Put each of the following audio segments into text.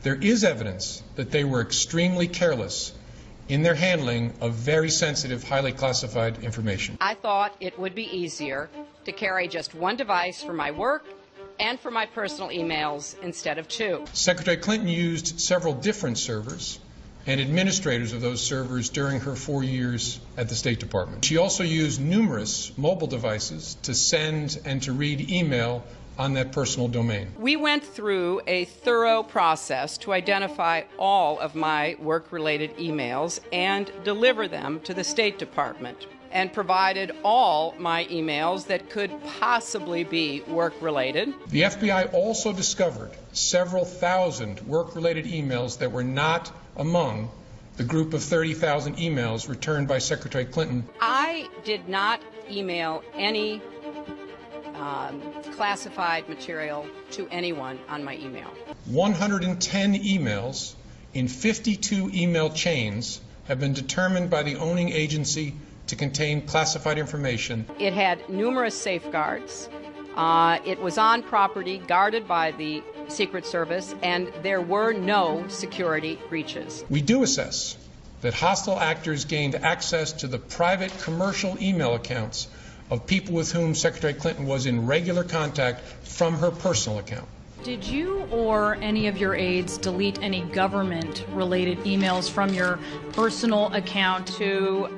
There is evidence that they were extremely careless in their handling of very sensitive, highly classified information. I thought it would be easier to carry just one device for my work and for my personal emails instead of two. Secretary Clinton used several different servers and administrators of those servers during her 4 years at the State Department. She also used numerous mobile devices to send and to read email on that personal domain. We went through a thorough process to identify all of my work-related emails and deliver them to the State Department, and provided all my emails that could possibly be work-related. The FBI also discovered several thousand work-related emails that were not among the group of 30,000 emails returned by Secretary Clinton. I did not email any classified material to anyone on my email. 110 emails in 52 email chains have been determined by the owning agency to contain classified information. It had numerous safeguards. It was on property guarded by the Secret Service, and there were no security breaches. We do assess that hostile actors gained access to the private commercial email accounts of people with whom Secretary Clinton was in regular contact from her personal account. Did you or any of your aides delete any government-related emails from your personal account? To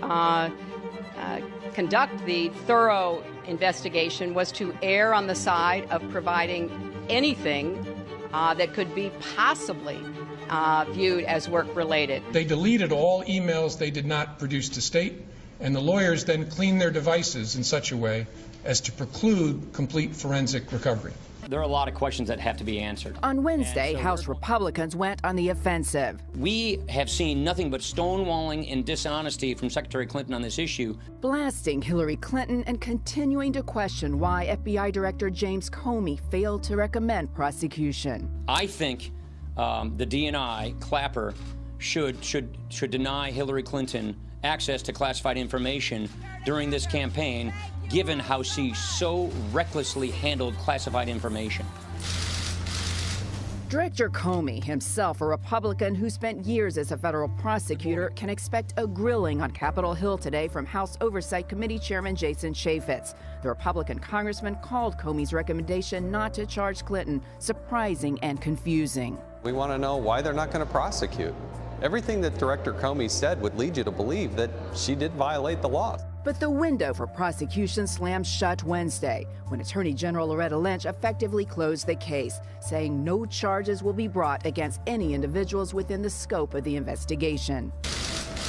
conduct the thorough investigation was to err on the side of providing anything that could be possibly viewed as work-related. They deleted all emails they did not produce to State, and the lawyers then cleaned their devices in such a way as to preclude complete forensic recovery. There are a lot of questions that have to be answered. On Wednesday, House Republicans went on the offensive. We have seen nothing but stonewalling and dishonesty from Secretary Clinton on this issue. Blasting Hillary Clinton and continuing to question why FBI Director James Comey failed to recommend prosecution. I think the DNI, Clapper, should deny Hillary Clinton access to classified information during this campaign, given how she so recklessly handled classified information. Director Comey, himself a Republican who spent years as a federal prosecutor, can expect a grilling on Capitol Hill today from House Oversight Committee Chairman Jason Chaffetz. The Republican congressman called Comey's recommendation not to charge Clinton surprising and confusing. We want to know why they're not going to prosecute. Everything that Director Comey said would lead you to believe that she did violate the law. But the window for prosecution slammed shut Wednesday when Attorney General Loretta Lynch effectively closed the case, saying no charges will be brought against any individuals within the scope of the investigation.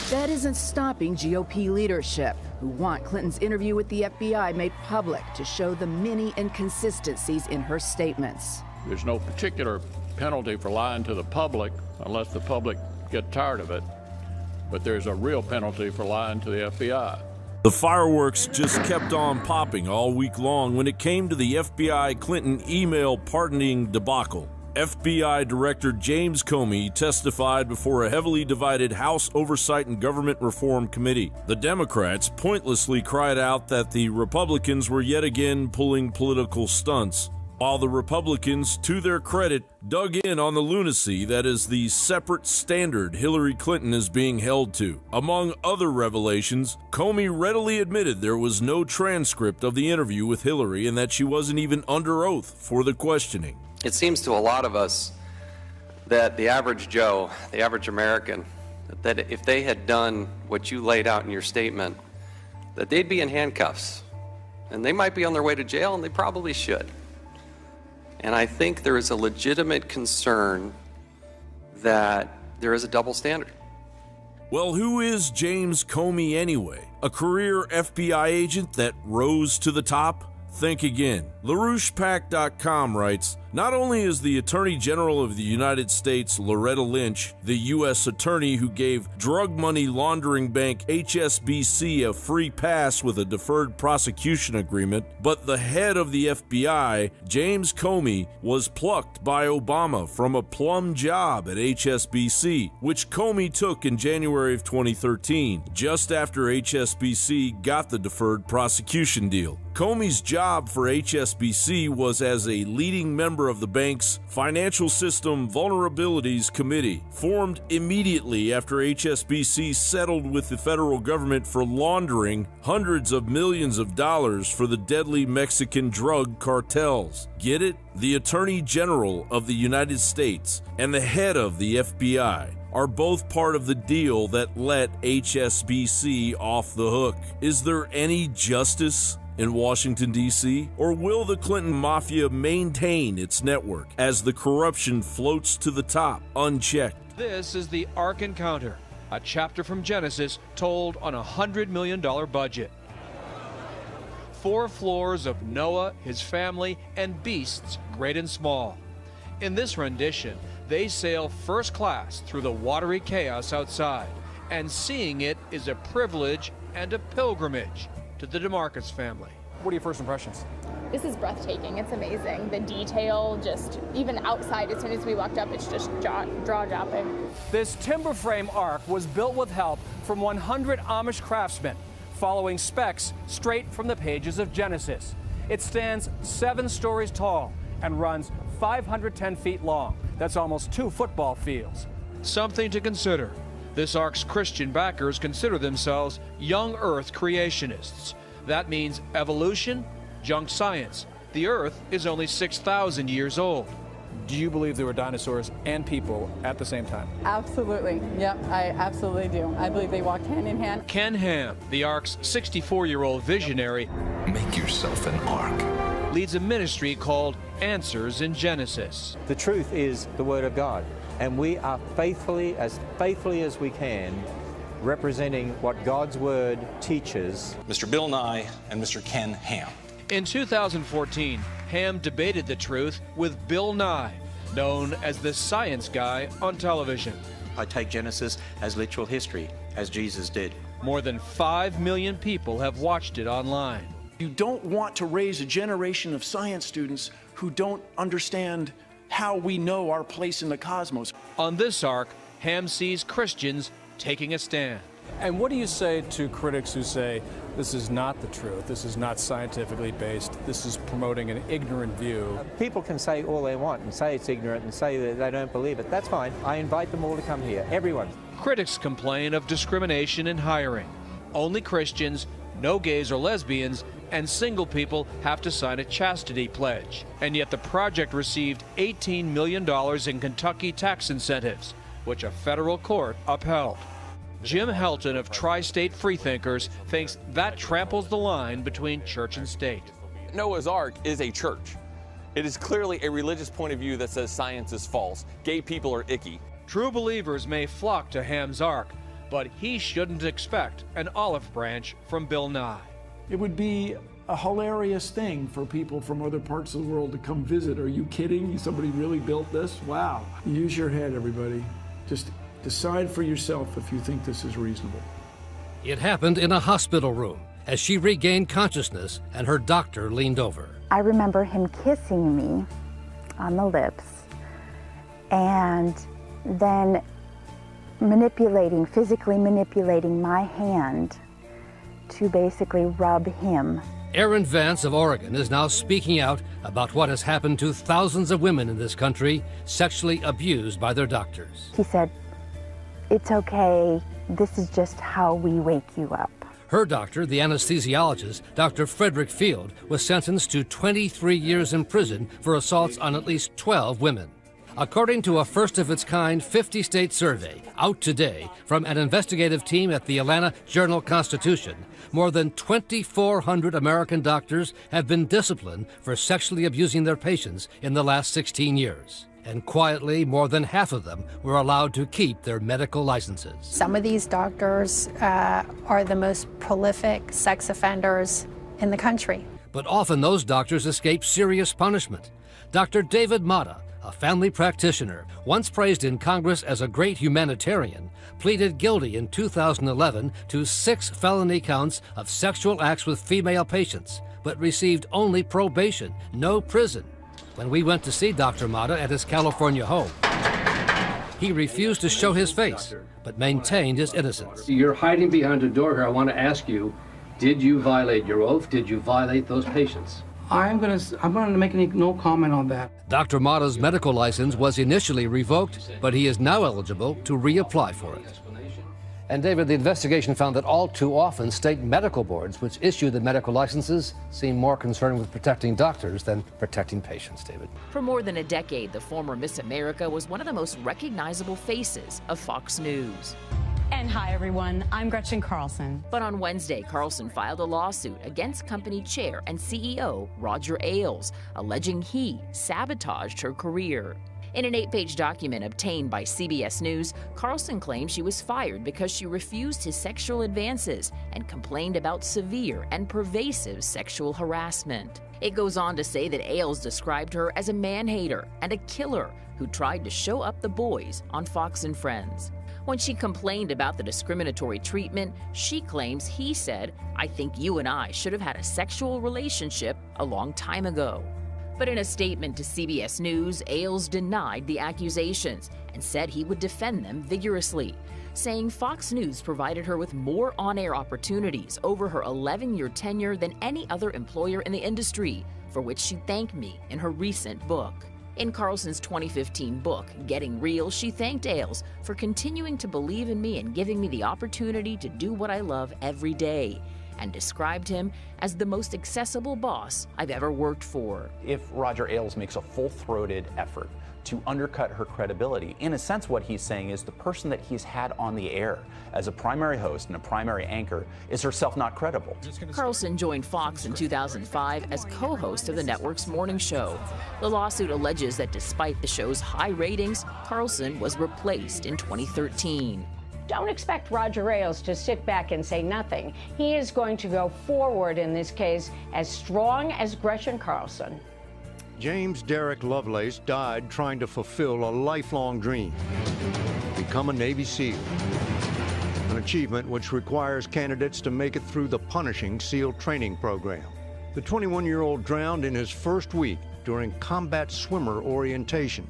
That isn't stopping GOP leadership, who want Clinton's interview with the FBI made public to show the many inconsistencies in her statements. There's no particular penalty for lying to the public unless the public get tired of it, but there's a real penalty for lying to the FBI. The fireworks just kept on popping all week long when it came to the FBI Clinton email pardoning debacle. FBI Director James Comey testified before a heavily divided House Oversight and Government Reform Committee. The Democrats pointlessly cried out that the Republicans were yet again pulling political stunts, while the Republicans, to their credit, dug in on the lunacy that is the separate standard Hillary Clinton is being held to. Among other revelations, Comey readily admitted there was no transcript of the interview with Hillary and that she wasn't even under oath for the questioning. It seems to a lot of us that the average Joe, the average American, that if they had done what you laid out in your statement, that they'd be in handcuffs. And they might be on their way to jail, and they probably should. And I think there is a legitimate concern that there is a double standard. Well, who is James Comey anyway? A career FBI agent that rose to the top? Think again. LaRouchePAC.com writes, not only is the Attorney General of the United States, Loretta Lynch, the U.S. attorney who gave drug money laundering bank HSBC a free pass with a deferred prosecution agreement, but the head of the FBI, James Comey, was plucked by Obama from a plum job at HSBC, which Comey took in January of 2013, just after HSBC got the deferred prosecution deal. Comey's job for HSBC was as a leading member member of the bank's Financial System Vulnerabilities Committee, formed immediately after HSBC settled with the federal government for laundering hundreds of millions of dollars for the deadly Mexican drug cartels. Get it? The Attorney General of the United States and the head of the FBI are both part of the deal that let HSBC off the hook. Is there any justice in Washington, D.C., or will the Clinton Mafia maintain its network as the corruption floats to the top unchecked? This is the Ark Encounter, a chapter from Genesis told on a $100 million budget. 4 floors of Noah, his family, and beasts great and small. In this rendition, they sail first class through the watery chaos outside, and seeing it is a privilege and a pilgrimage to the DeMarcus family. What are your first impressions? This is breathtaking. It's amazing. The detail, just even outside, as soon as we walked up, it's just jaw-dropping. This timber frame ark was built with help from 100 Amish craftsmen, following specs straight from the pages of Genesis. It stands 7 stories tall and runs 510 feet long. That's almost 2 football fields. Something to consider. This ark's Christian backers consider themselves young Earth creationists. That means evolution, junk science. The Earth is only 6,000 years old. Do you believe there were dinosaurs and people at the same time? Absolutely. Yep, I absolutely do. I believe they walked hand in hand. Ken Ham, the ark's 64-year-old visionary, make yourself an ark, leads a ministry called Answers in Genesis. The truth is the Word of God, and we are faithfully as we can, representing what God's Word teaches. Mr. Bill Nye and Mr. Ken Ham. In 2014, Ham debated the truth with Bill Nye, known as the science guy on television. I take Genesis as literal history, as Jesus did. More than 5 million people have watched it online. You don't want to raise a generation of science students who don't understand how we know our place in the cosmos. On this ark, Ham sees Christians taking a stand. And what do you say to critics who say this is not the truth, this is not scientifically based, this is promoting an ignorant view? People can say all they want and say it's ignorant and say that they don't believe it. That's fine. I invite them all to come here, everyone. Critics complain of discrimination in hiring. Only Christians, no gays or lesbians, and single people have to sign a chastity pledge. And yet the project received $18 million in Kentucky tax incentives, which a federal court upheld. Jim Helton of Tri-State Freethinkers thinks that tramples the line between church and state. Noah's Ark is a church. It is clearly a religious point of view that says science is false. Gay people are icky. True believers may flock to Ham's Ark, but he shouldn't expect an olive branch from Bill Nye. It would be a hilarious thing for people from other parts of the world to come visit. Are you kidding? Somebody really built this? Wow. Use your head, everybody. Just decide for yourself if you think this is reasonable. It happened in a hospital room as she regained consciousness and her doctor leaned over. I remember him kissing me on the lips and then physically manipulating my hand to basically rub him. Erin Vance of Oregon is now speaking out about what has happened to thousands of women in this country sexually abused by their doctors. He said, "It's okay, this is just how we wake you up." Her doctor, the anesthesiologist, Dr. Frederick Field, was sentenced to 23 years in prison for assaults on at least 12 women. According to a first-of-its-kind 50-state survey out today from an investigative team at the Atlanta Journal-Constitution, more than 2,400 American doctors have been disciplined for sexually abusing their patients in the last 16 years. And quietly, more than half of them were allowed to keep their medical licenses. Some of these doctors are the most prolific sex offenders in the country. But often those doctors escape serious punishment. Dr. David Mata, a family practitioner, once praised in Congress as a great humanitarian, pleaded guilty in 2011 to 6 felony counts of sexual acts with female patients, but received only probation, no prison. When we went to see Dr. Mata at his California home, he refused to show his face, but maintained his innocence. You're hiding behind a door here. I want to ask you, did you violate your oath? Did you violate those patients? I'm gonna make no comment on that. Dr. Mata's medical license was initially revoked, but he is now eligible to reapply for it. And David, the investigation found that all too often state medical boards which issue the medical licenses seem more concerned with protecting doctors than protecting patients, David. For more than a decade, the former Miss America was one of the most recognizable faces of Fox News. And hi, everyone. I'm Gretchen Carlson. But on Wednesday, Carlson filed a lawsuit against company chair and CEO Roger Ailes, alleging he sabotaged her career. In an 8-page document obtained by CBS News, Carlson claimed she was fired because she refused his sexual advances and complained about severe and pervasive sexual harassment. It goes on to say that Ailes described her as a man-hater and a killer who tried to show up the boys on Fox and Friends. When she complained about the discriminatory treatment, she claims he said, "I think you and I should have had a sexual relationship a long time ago." But in a statement to CBS News, Ailes denied the accusations and said he would defend them vigorously, saying Fox News provided her with more on-air opportunities over her 11-year tenure than any other employer in the industry, for which she thanked me in her recent book. In Carlson's 2015 book, Getting Real, she thanked Ailes for continuing to believe in me and giving me the opportunity to do what I love every day, and described him as the most accessible boss I've ever worked for. If Roger Ailes makes a full-throated effort to undercut her credibility, in a sense what he's saying is the person that he's had on the air as a primary host and a primary anchor is herself not credible. Carlson joined Fox in 2005 as co-host of the network's morning show. The lawsuit alleges that despite the show's high ratings, Carlson was replaced in 2013. Don't expect Roger Ailes to sit back and say nothing. He is going to go forward in this case as strong as Gretchen Carlson. James Derek Lovelace died trying to fulfill a lifelong dream, become a Navy SEAL, an achievement which requires candidates to make it through the punishing SEAL training program. The 21-year-old drowned in his first week during combat swimmer orientation.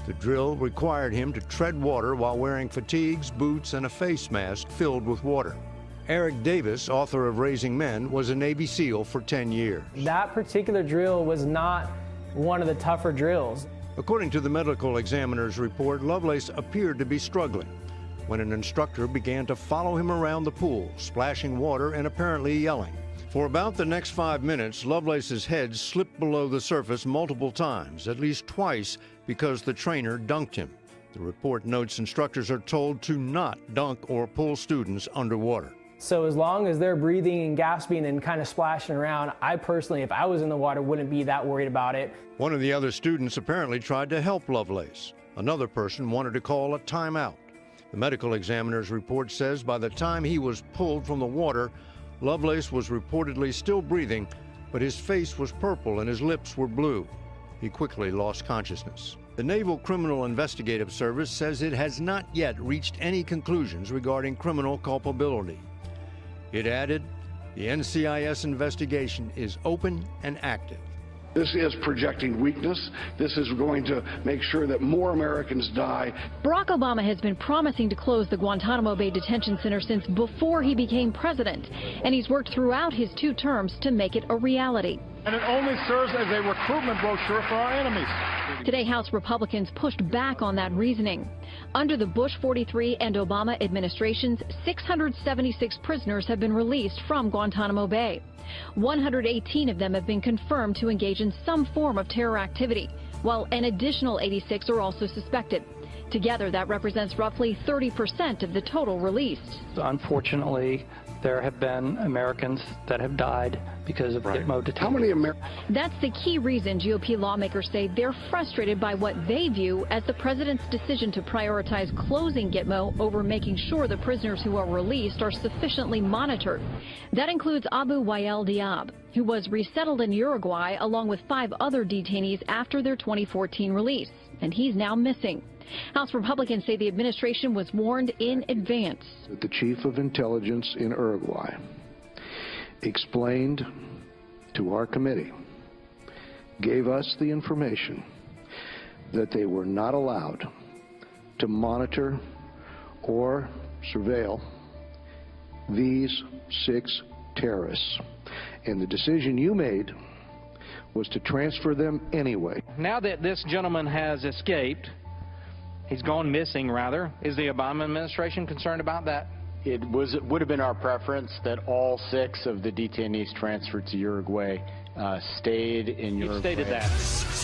The drill required him to tread water while wearing fatigues, boots, and a face mask filled with water. Eric Davis, author of Raising Men, was a Navy SEAL for 10 years. That particular drill was not one of the tougher drills. According to the medical examiner's report, Lovelace appeared to be struggling when an instructor began to follow him around the pool, splashing water and apparently yelling. For about the next 5 minutes, Lovelace's head slipped below the surface multiple times, at least twice, because the trainer dunked him. The report notes instructors are told to not dunk or pull students underwater. So as long as they're breathing and gasping and kind of splashing around, I personally, if I was in the water, wouldn't be that worried about it. One of the other students apparently tried to help Lovelace. Another person wanted to call a timeout. The medical examiner's report says by the time he was pulled from the water, Lovelace was reportedly still breathing, but his face was purple and his lips were blue. He quickly lost consciousness. The Naval Criminal Investigative Service says it has not yet reached any conclusions regarding criminal culpability. It added, the NCIS investigation is open and active. This is projecting weakness. This is going to make sure that more Americans die. Barack Obama has been promising to close the Guantanamo Bay Detention Center since before he became president, and he's worked throughout his 2 terms to make it a reality. And it only serves as a recruitment brochure for our enemies. Today, House Republicans pushed back on that reasoning. Under the Bush 43 and Obama administrations, 676 prisoners have been released from Guantanamo Bay. 118 of them have been confirmed to engage in some form of terror activity, while an additional 86 are also suspected. Together, that represents roughly 30% of the total released. Unfortunately, there have been Americans that have died because of Gitmo detention. How many Americans? That's the key reason GOP lawmakers say they're frustrated by what they view as the president's decision to prioritize closing Gitmo over making sure the prisoners who are released are sufficiently monitored. That includes Abu Wael Diab, who was resettled in Uruguay along with 5 other detainees after their 2014 release, and he's now missing. House Republicans say the administration was warned in advance. The chief of intelligence in Uruguay explained to our committee, gave us the information that they were not allowed to monitor or surveil these 6 terrorists. And the decision you made was to transfer them anyway. Now that this gentleman has escaped, he's gone missing rather, is the Obama administration concerned about that? It would have been our preference that all 6 of the detainees transferred to Uruguay stayed in Uruguay. He stated that.